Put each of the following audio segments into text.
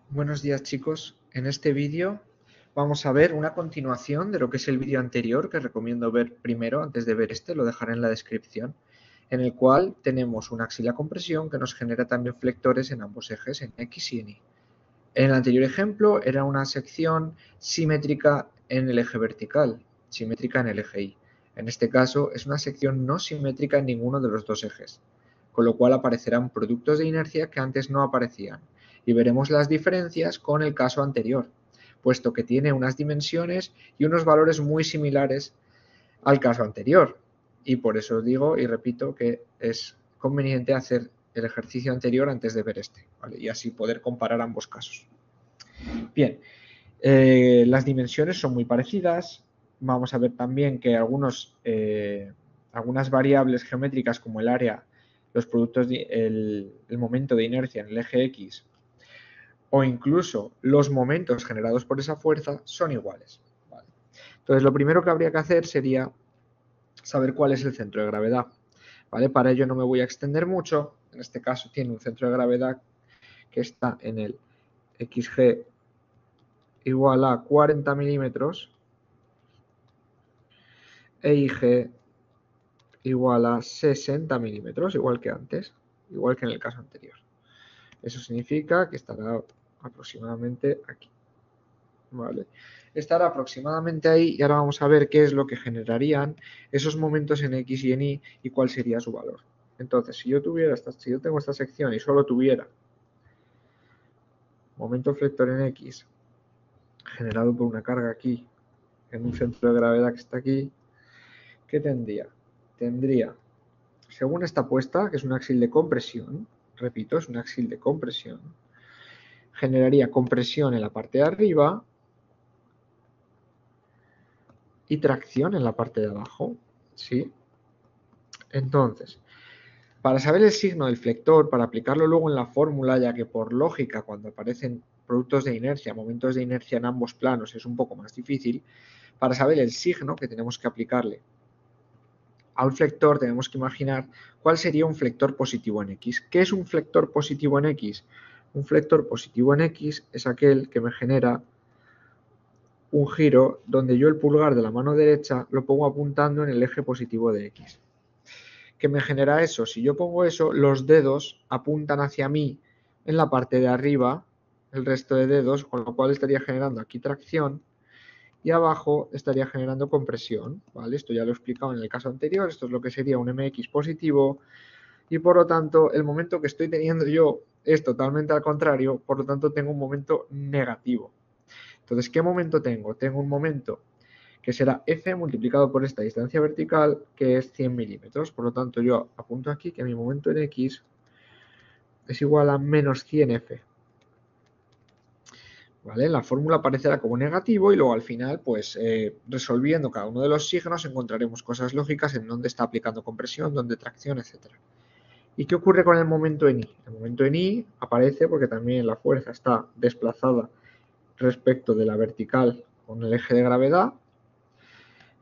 Buenos días chicos, en este vídeo vamos a ver una continuación de lo que es el vídeo anterior que recomiendo ver primero antes de ver este, lo dejaré en la descripción, en el cual tenemos una axila compresión que nos genera también flectores en ambos ejes, en X y en Y. En el anterior ejemplo era una sección simétrica en el eje vertical, simétrica en el eje Y. En este caso es una sección no simétrica en ninguno de los dos ejes, con lo cual aparecerán productos de inercia que antes no aparecían. Y veremos las diferencias con el caso anterior, puesto que tiene unas dimensiones y unos valores muy similares al caso anterior. Y por eso os digo y repito que es conveniente hacer el ejercicio anterior antes de ver este, ¿vale? Y así poder comparar ambos casos. Bien, las dimensiones son muy parecidas. Vamos a ver también que algunas variables geométricas como el área, los productos, el momento de inercia en el eje X o incluso los momentos generados por esa fuerza son iguales. ¿Vale? Entonces, lo primero que habría que hacer sería saber cuál es el centro de gravedad. ¿Vale? Para ello no me voy a extender mucho. En este caso tiene un centro de gravedad que está en el XG igual a 40 milímetros e IG igual a 60 milímetros, igual que antes, igual que en el caso anterior. Eso significa que estará aproximadamente aquí. ¿Vale? Estará aproximadamente ahí y ahora vamos a ver qué es lo que generarían esos momentos en X y en Y y cuál sería su valor. Entonces, si yo tengo esta sección y solo tuviera momento flector en X generado por una carga aquí en un centro de gravedad que está aquí, ¿qué tendría? Tendría, según esta apuesta, que es un axil de compresión, repito, es un axil de compresión, generaría compresión en la parte de arriba y tracción en la parte de abajo, ¿sí? Entonces, para saber el signo del flector, para aplicarlo luego en la fórmula, ya que por lógica cuando aparecen productos de inercia, momentos de inercia en ambos planos es un poco más difícil, para saber el signo que tenemos que aplicarle a un flector tenemos que imaginar cuál sería un flector positivo en X. ¿Qué es un flector positivo en X? Un flector positivo en X es aquel que me genera un giro donde yo el pulgar de la mano derecha lo pongo apuntando en el eje positivo de X. ¿Qué me genera eso? Si yo pongo eso, los dedos apuntan hacia mí en la parte de arriba, el resto de dedos, con lo cual estaría generando aquí tracción y abajo estaría generando compresión, ¿vale? Esto ya lo he explicado en el caso anterior, esto es lo que sería un MX positivo y por lo tanto el momento que estoy teniendo yo es totalmente al contrario, por lo tanto tengo un momento negativo. Entonces, ¿qué momento tengo? Tengo un momento que será F multiplicado por esta distancia vertical, que es 100 milímetros. Por lo tanto, yo apunto aquí que mi momento en X es igual a menos 100F. ¿Vale? La fórmula aparecerá como negativo y luego al final, pues resolviendo cada uno de los signos encontraremos cosas lógicas en dónde está aplicando compresión, dónde tracción, etc. ¿Y qué ocurre con el momento en Y? El momento en Y aparece porque también la fuerza está desplazada respecto de la vertical con el eje de gravedad.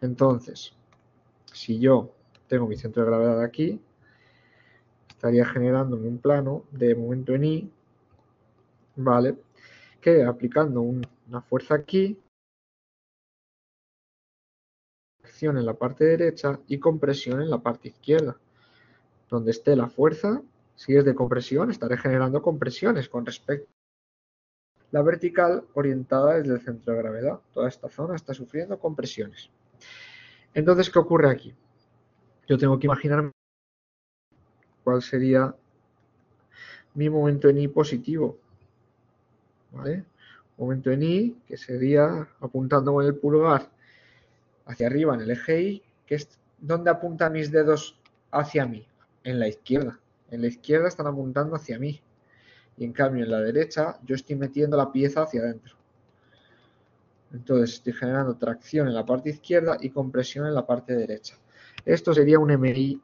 Entonces, si yo tengo mi centro de gravedad aquí, estaría generándome un plano de momento en Y, ¿vale? Que aplicando una fuerza aquí, acción en la parte derecha y compresión en la parte izquierda. Donde esté la fuerza, si es de compresión, estaré generando compresiones con respecto a la vertical orientada desde el centro de gravedad. Toda esta zona está sufriendo compresiones. Entonces, ¿qué ocurre aquí? Yo tengo que imaginar cuál sería mi momento en Y positivo, ¿vale? Momento en Y, que sería apuntando con el pulgar hacia arriba en el eje Y, que es donde apuntan mis dedos hacia mí, en la izquierda. En la izquierda están apuntando hacia mí. Y en cambio en la derecha yo estoy metiendo la pieza hacia adentro. Entonces estoy generando tracción en la parte izquierda y compresión en la parte derecha. Esto sería un MI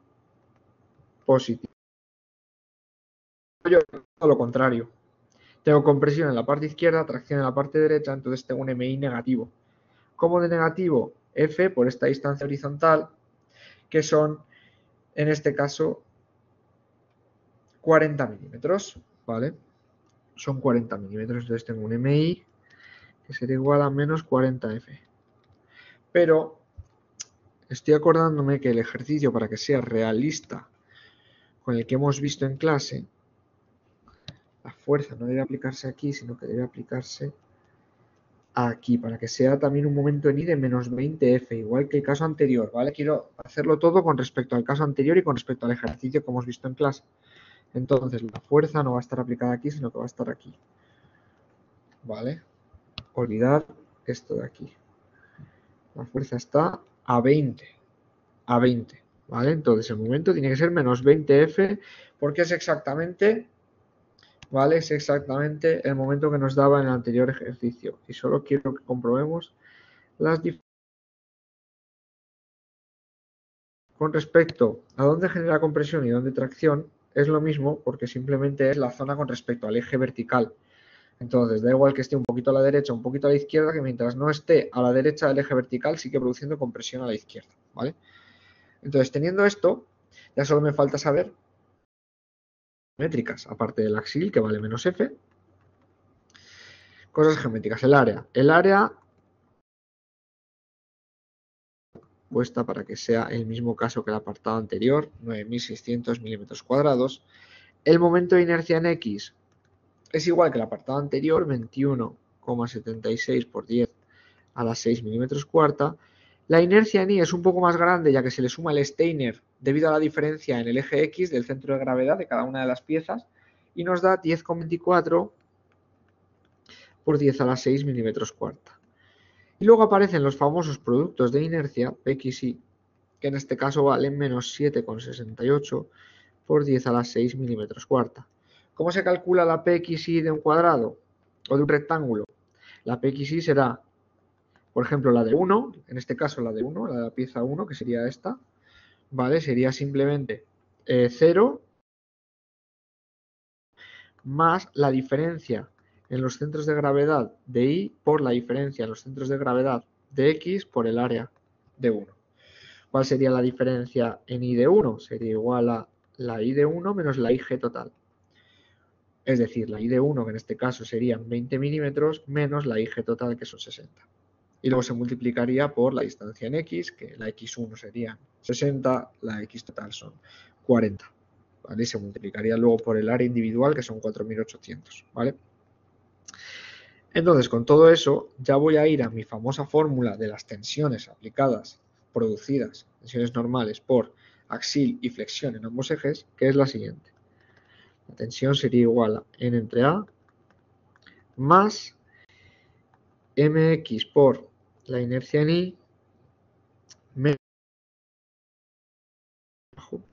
positivo. Yo todo lo contrario. Tengo compresión en la parte izquierda, tracción en la parte derecha, entonces tengo un MI negativo. ¿Cómo de negativo? F por esta distancia horizontal, que son, en este caso, 40 milímetros, ¿vale? son 40 milímetros. Entonces tengo un MI que sería igual a menos 40F. Pero estoy acordándome que el ejercicio, para que sea realista con el que hemos visto en clase, la fuerza no debe aplicarse aquí, sino que debe aplicarse aquí, para que sea también un momento en I de menos 20F, igual que el caso anterior, ¿vale? Quiero hacerlo todo con respecto al caso anterior y con respecto al ejercicio que hemos visto en clase. Entonces, la fuerza no va a estar aplicada aquí, sino que va a estar aquí, ¿vale? Olvidar esto de aquí. La fuerza está a 20, ¿vale? Entonces, el momento tiene que ser menos 20F, porque es exactamente... ¿vale? Es exactamente el momento que nos daba en el anterior ejercicio. Y solo quiero que comprobemos las diferencias. Con respecto a dónde genera compresión y dónde tracción, es lo mismo porque simplemente es la zona con respecto al eje vertical. Entonces, da igual que esté un poquito a la derecha o un poquito a la izquierda, que mientras no esté a la derecha del eje vertical, sigue produciendo compresión a la izquierda, ¿vale? Entonces, teniendo esto, ya solo me falta saber métricas, aparte del axil, que vale menos F. Cosas geométricas, el área. El área puesta para que sea el mismo caso que el apartado anterior, 9.600 milímetros cuadrados. El momento de inercia en X es igual que el apartado anterior, 21,76 por 10 a la 6 milímetros cuarta. La inercia en Y es un poco más grande, ya que se le suma el Steiner debido a la diferencia en el eje X del centro de gravedad de cada una de las piezas, y nos da 10,24 por 10 a la 6 milímetros cuarta. Y luego aparecen los famosos productos de inercia, PXY, que en este caso valen menos 7,68 por 10 a la 6 milímetros cuarta. ¿Cómo se calcula la PXY de un cuadrado o de un rectángulo? La PXY será, por ejemplo, la de 1, en este caso la de 1, la de la pieza 1, que sería esta, ¿vale? Sería simplemente 0 más la diferencia en los centros de gravedad de Y por la diferencia en los centros de gravedad de X por el área de 1. ¿Cuál sería la diferencia en I de 1? Sería igual a la I de 1 menos la IG total. Es decir, la I de 1, que en este caso serían 20 milímetros, menos la IG total, que son 60. Y luego se multiplicaría por la distancia en X, que la X1 sería 60, la X total son 40. ¿Vale? Y se multiplicaría luego por el área individual, que son 4.800. ¿Vale? Entonces, con todo eso, ya voy a ir a mi famosa fórmula de las tensiones aplicadas, producidas, tensiones normales por axil y flexión en ambos ejes, que es la siguiente. La tensión sería igual a N entre A más mx por la inercia en Y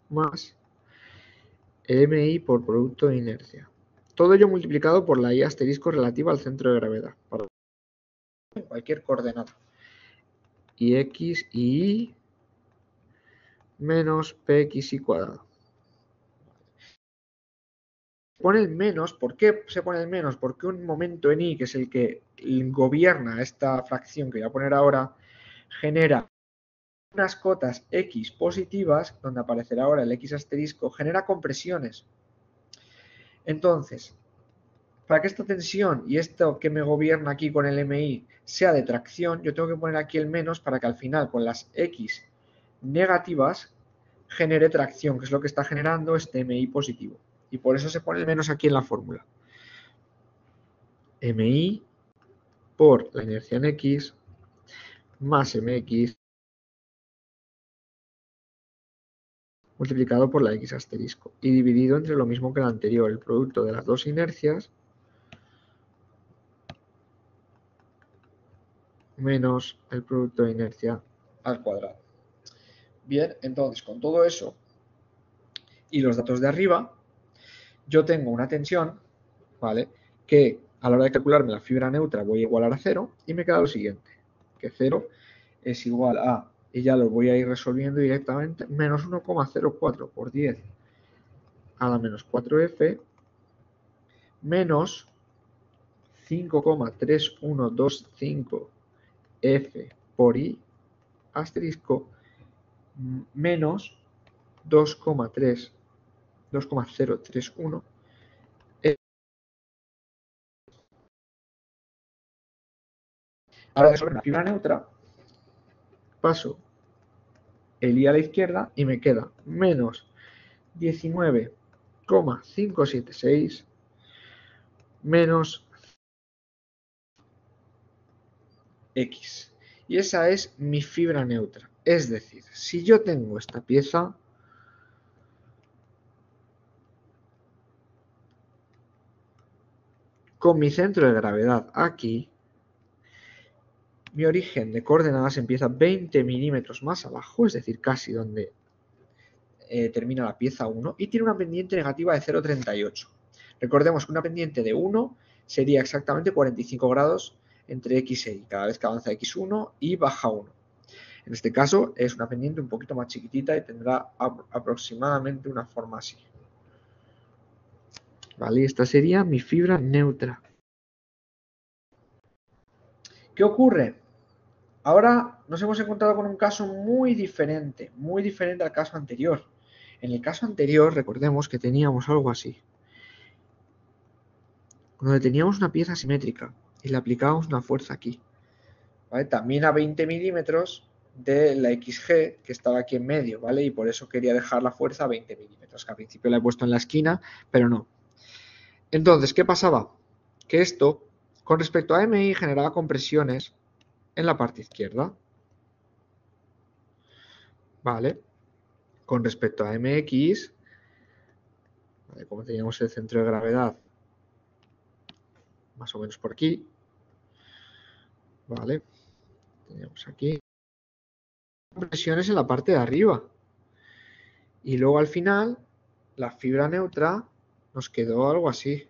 más mi por producto de inercia. Todo ello multiplicado por la I asterisco relativa al centro de gravedad, para cualquier coordenada. Y x y y menos pxy cuadrado. Pone el menos, ¿por qué se pone el menos? Porque un momento en Y, que es el que gobierna esta fracción que voy a poner ahora, genera unas cotas x positivas, donde aparecerá ahora el x asterisco, genera compresiones. Entonces, para que esta tensión y esto que me gobierna aquí con el MI sea de tracción, yo tengo que poner aquí el menos para que al final con las X negativas genere tracción, que es lo que está generando este MI positivo. Y por eso se pone el menos aquí en la fórmula. MI por la inercia en X más MX multiplicado por la X asterisco y dividido entre lo mismo que el anterior, el producto de las dos inercias menos el producto de inercia al cuadrado. Bien, entonces con todo eso y los datos de arriba, yo tengo una tensión, ¿vale? Que a la hora de calcularme la fibra neutra voy a igualar a 0 y me queda lo siguiente, que 0 es igual a, y ya lo voy a ir resolviendo directamente, menos 1,04 por 10 a la menos 4F menos 5,3125 F por I asterisco menos 2,031 Ahora sobre una fibra neutra, paso el I a la izquierda y me queda menos 19,576 menos X. Y esa es mi fibra neutra. Es decir, si yo tengo esta pieza, con mi centro de gravedad aquí, mi origen de coordenadas empieza 20 milímetros más abajo, es decir, casi donde termina la pieza 1, y tiene una pendiente negativa de 0,38. Recordemos que una pendiente de 1 sería exactamente 45 grados entre X e Y, cada vez que avanza X1 y baja 1. En este caso es una pendiente un poquito más chiquitita y tendrá aproximadamente una forma así. ¿Vale? Esta sería mi fibra neutra. ¿Qué ocurre? Ahora nos hemos encontrado con un caso muy diferente al caso anterior. En el caso anterior, recordemos que teníamos algo así, donde teníamos una pieza simétrica y le aplicábamos una fuerza aquí, ¿vale? También a 20 milímetros de la XG que estaba aquí en medio, ¿vale? Y por eso quería dejar la fuerza a 20 milímetros, que al principio la he puesto en la esquina, pero no. Entonces, ¿qué pasaba? Que esto, con respecto a MI, generaba compresiones en la parte izquierda, ¿vale? Con respecto a MX, ¿vale? Como teníamos el centro de gravedad más o menos por aquí, ¿vale? Teníamos aquí compresiones en la parte de arriba. Y luego al final, la fibra neutra nos quedó algo así.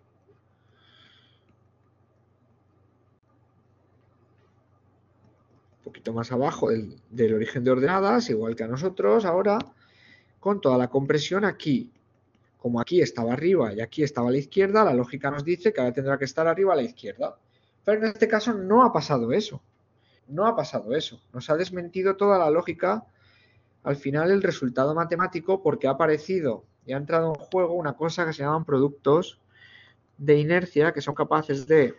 Un poquito más abajo del origen de ordenadas, igual que a nosotros ahora, con toda la compresión aquí. Como aquí estaba arriba y aquí estaba a la izquierda, la lógica nos dice que ahora tendrá que estar arriba a la izquierda. Pero en este caso no ha pasado eso. No ha pasado eso. Nos ha desmentido toda la lógica al final el resultado matemático porque ha aparecido y ha entrado en juego una cosa que se llaman productos de inercia que son capaces de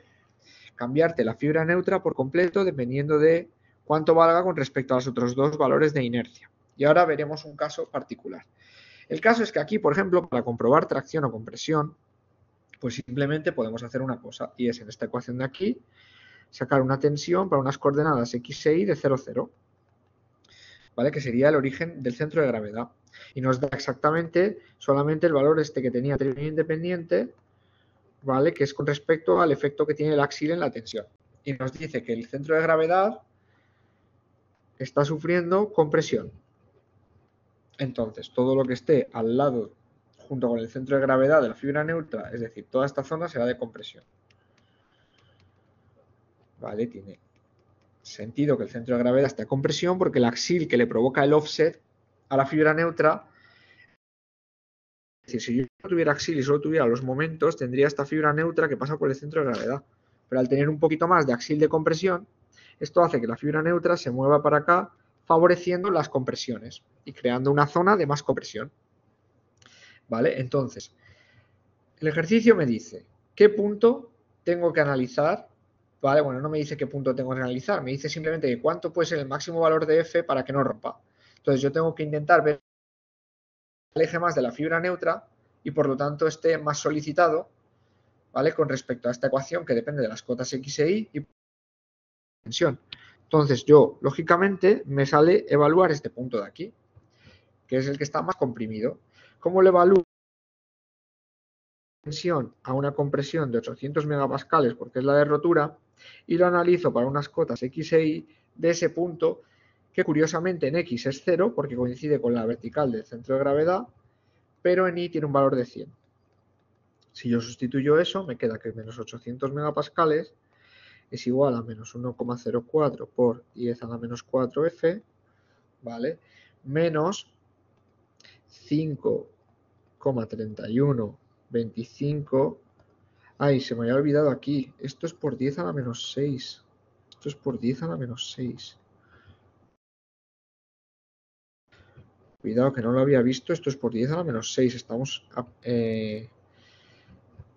cambiarte la fibra neutra por completo dependiendo de cuánto valga con respecto a los otros dos valores de inercia. Y ahora veremos un caso particular. El caso es que aquí, por ejemplo, para comprobar tracción o compresión, pues simplemente podemos hacer una cosa, y es en esta ecuación de aquí, sacar una tensión para unas coordenadas x e y de 0, 0, ¿vale? Que sería el origen del centro de gravedad. Y nos da exactamente solamente el valor este que tenía término independiente, ¿vale? Que es con respecto al efecto que tiene el axil en la tensión. Y nos dice que el centro de gravedad está sufriendo compresión. Entonces, todo lo que esté al lado, junto con el centro de gravedad de la fibra neutra, es decir, toda esta zona será de compresión. ¿Vale? Tiene sentido que el centro de gravedad esté a compresión porque el axil que le provoca el offset a la fibra neutra, es decir, si yo no tuviera axil y solo tuviera los momentos, tendría esta fibra neutra que pasa por el centro de gravedad. Pero al tener un poquito más de axil de compresión, esto hace que la fibra neutra se mueva para acá, favoreciendo las compresiones y creando una zona de más compresión. ¿Vale? Entonces, el ejercicio me dice qué punto tengo que analizar. Vale, bueno, no me dice qué punto tengo que analizar, me dice simplemente que cuánto puede ser el máximo valor de F para que no rompa. Entonces yo tengo que intentar ver el eje más de la fibra neutra y por lo tanto esté más solicitado, ¿vale? Con respecto a esta ecuación que depende de las cotas X e Y y tensión. Entonces yo, lógicamente, me sale evaluar este punto de aquí, que es el que está más comprimido. ¿Cómo lo evalúo? Tensión a una compresión de 800 megapascales porque es la de rotura y lo analizo para unas cotas X e Y de ese punto que curiosamente en X es 0 porque coincide con la vertical del centro de gravedad, pero en Y tiene un valor de 100. Si yo sustituyo eso, me queda que menos 800 megapascales es igual a menos 1,04 por 10 a la menos 4 F, ¿vale? Menos 5,3125. Ay, se me había olvidado aquí. Esto es por 10 a la menos 6. Esto es por 10 a la menos 6. Cuidado que no lo había visto. Esto es por 10 a la menos 6. Estamos...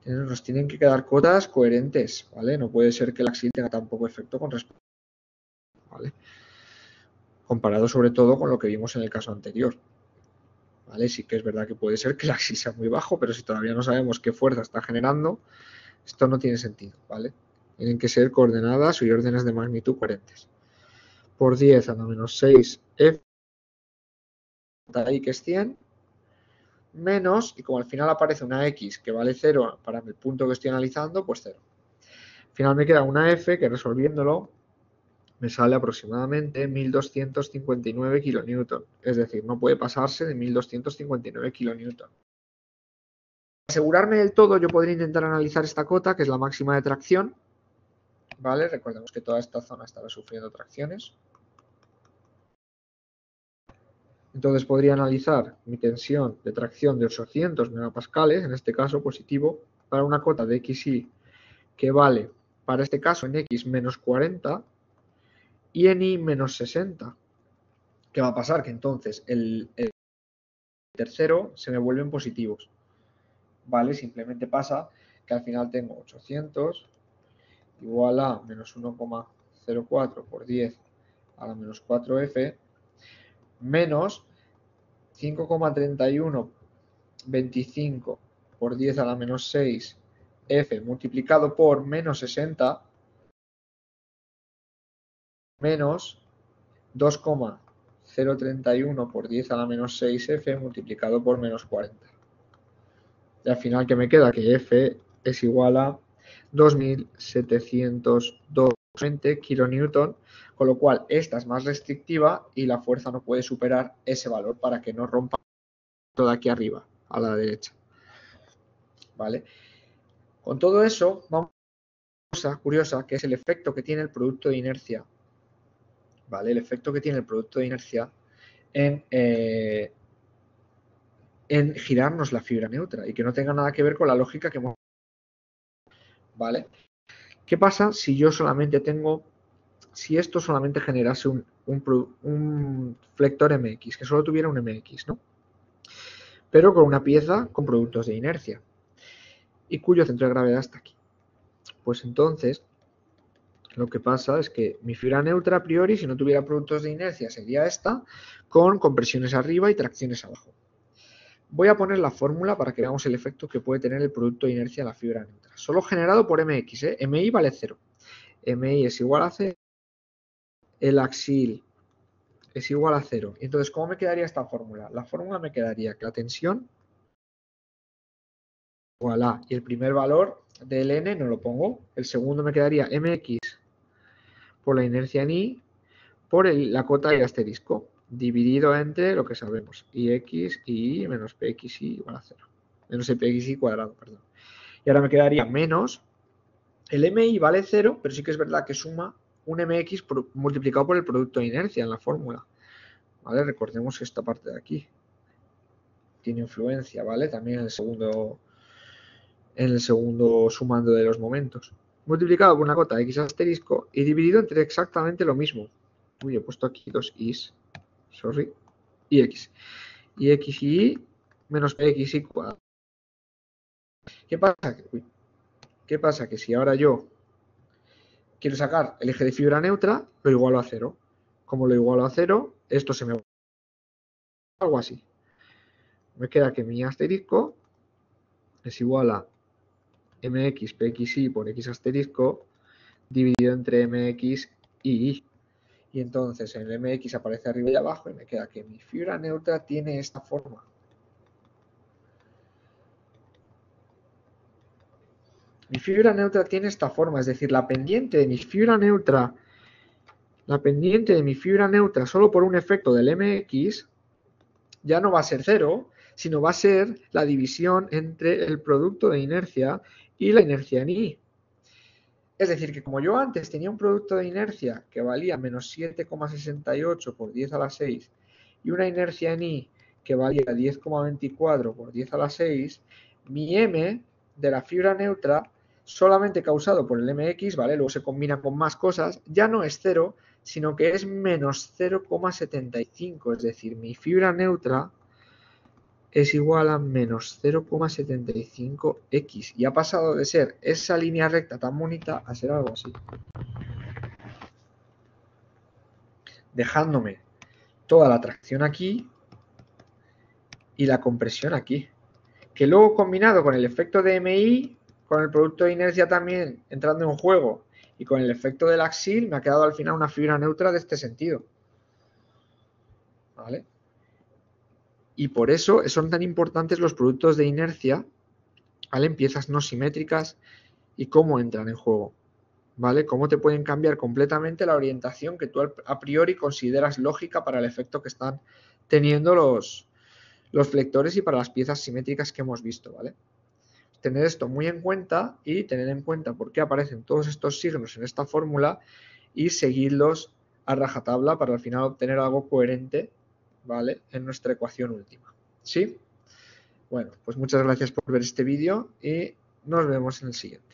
nos tienen que quedar cotas coherentes, ¿vale? No puede ser que el axil tenga tan poco efecto con respecto ¿vale? Comparado sobre todo con lo que vimos en el caso anterior, ¿vale? Sí que es verdad que puede ser que el axis sea muy bajo, pero si todavía no sabemos qué fuerza está generando, esto no tiene sentido, ¿vale? Tienen que ser coordenadas y órdenes de magnitud coherentes. Por 10 a la menos 6 F, ahí que es 100, menos, y como al final aparece una X que vale 0 para el punto que estoy analizando, pues 0. Al final me queda una F que resolviéndolo me sale aproximadamente 1259 kilonewton. Es decir, no puede pasarse de 1259 kilonewton. Para asegurarme del todo, yo podría intentar analizar esta cota, que es la máxima de tracción. ¿Vale? Recordemos que toda esta zona estaba sufriendo tracciones. Entonces podría analizar mi tensión de tracción de 800 megapascales, en este caso positivo, para una cota de XY que vale, para este caso en X menos 40 y en Y menos 60. ¿Qué va a pasar? Que entonces el tercero se me vuelven positivos. ¿Vale? Simplemente pasa que al final tengo 800 igual a menos 1,04 por 10 a la menos 4F menos 5,3125 por 10 a la menos 6 F multiplicado por menos 60 menos 2,031 por 10 a la menos 6 F multiplicado por menos 40. Y al final, ¿qué me queda? Que F es igual a 2720 kilonewton, con lo cual esta es más restrictiva y la fuerza no puede superar ese valor para que no rompa todo aquí arriba, a la derecha. ¿Vale? Con todo eso, vamos a una cosa curiosa, que es el efecto que tiene el producto de inercia. ¿Vale? El efecto que tiene el producto de inercia en girarnos la fibra neutra y que no tenga nada que ver con la lógica que hemos. ¿Vale? ¿Qué pasa si yo solamente si esto solamente generase un flector MX, que solo tuviera un MX, ¿no? Pero con una pieza con productos de inercia y cuyo centro de gravedad está aquí? Pues entonces lo que pasa es que mi fibra neutra a priori, si no tuviera productos de inercia, sería esta, con compresiones arriba y tracciones abajo. Voy a poner la fórmula para que veamos el efecto que puede tener el producto de inercia en la fibra neutra. Solo generado por MX, ¿eh? MI vale 0. MI es igual a 0. El axil es igual a 0. Entonces, ¿cómo me quedaría esta fórmula? La fórmula me quedaría que la tensión igual a, y el primer valor del N no lo pongo, el segundo me quedaría MX por la inercia en I por la cota de asterisco, dividido entre lo que sabemos, IX y Y menos PXI igual a 0. Menos PXI cuadrado, perdón. Y ahora me quedaría menos, el MI vale 0, pero sí que es verdad que suma un MX multiplicado por el producto de inercia en la fórmula. ¿Vale? Recordemos esta parte de aquí tiene influencia, ¿vale? También en el segundo sumando de los momentos. Multiplicado por una cota de X asterisco y dividido entre exactamente lo mismo. Uy, he puesto aquí dos Is. Sorry. Y X. Y X y Y menos PX y cuadrado. ¿Qué pasa? ¿Qué pasa? Que si ahora yo quiero sacar el eje de fibra neutra, lo igualo a 0. Como lo igualo a 0, esto se me va algo así. Me queda que mi asterisco es igual a mx pxy por x asterisco dividido entre mx y y. Y entonces el mx aparece arriba y abajo y me queda que mi fibra neutra tiene esta forma. Mi fibra neutra tiene esta forma, es decir, la pendiente de mi fibra neutra solo por un efecto del mx ya no va a ser 0, sino va a ser la división entre el producto de inercia y la inercia en I. Es decir, que como yo antes tenía un producto de inercia que valía menos 7,68 por 10 a la 6 y una inercia en I que valía 10,24 por 10 a la 6, mi M de la fibra neutra, solamente causado por el MX, ¿vale? Luego se combina con más cosas, ya no es 0, sino que es menos 0,75. Es decir, mi fibra neutra es igual a menos 0,75x y ha pasado de ser esa línea recta tan bonita a ser algo así. dejándome toda la tracción aquí y la compresión aquí. Que luego combinado con el efecto de MI, con el producto de inercia también entrando en juego y con el efecto del axil, me ha quedado al final una fibra neutra de este sentido. ¿Vale? Y por eso son tan importantes los productos de inercia, ¿vale? En piezas no simétricas y cómo entran en juego. ¿Vale? Cómo te pueden cambiar completamente la orientación que tú a priori consideras lógica para el efecto que están teniendo los flectores y para las piezas simétricas que hemos visto, ¿vale? Tener esto muy en cuenta y tener en cuenta por qué aparecen todos estos signos en esta fórmula y seguirlos a rajatabla para al final obtener algo coherente, ¿vale? En nuestra ecuación última. ¿Sí? Bueno, pues muchas gracias por ver este vídeo y nos vemos en el siguiente.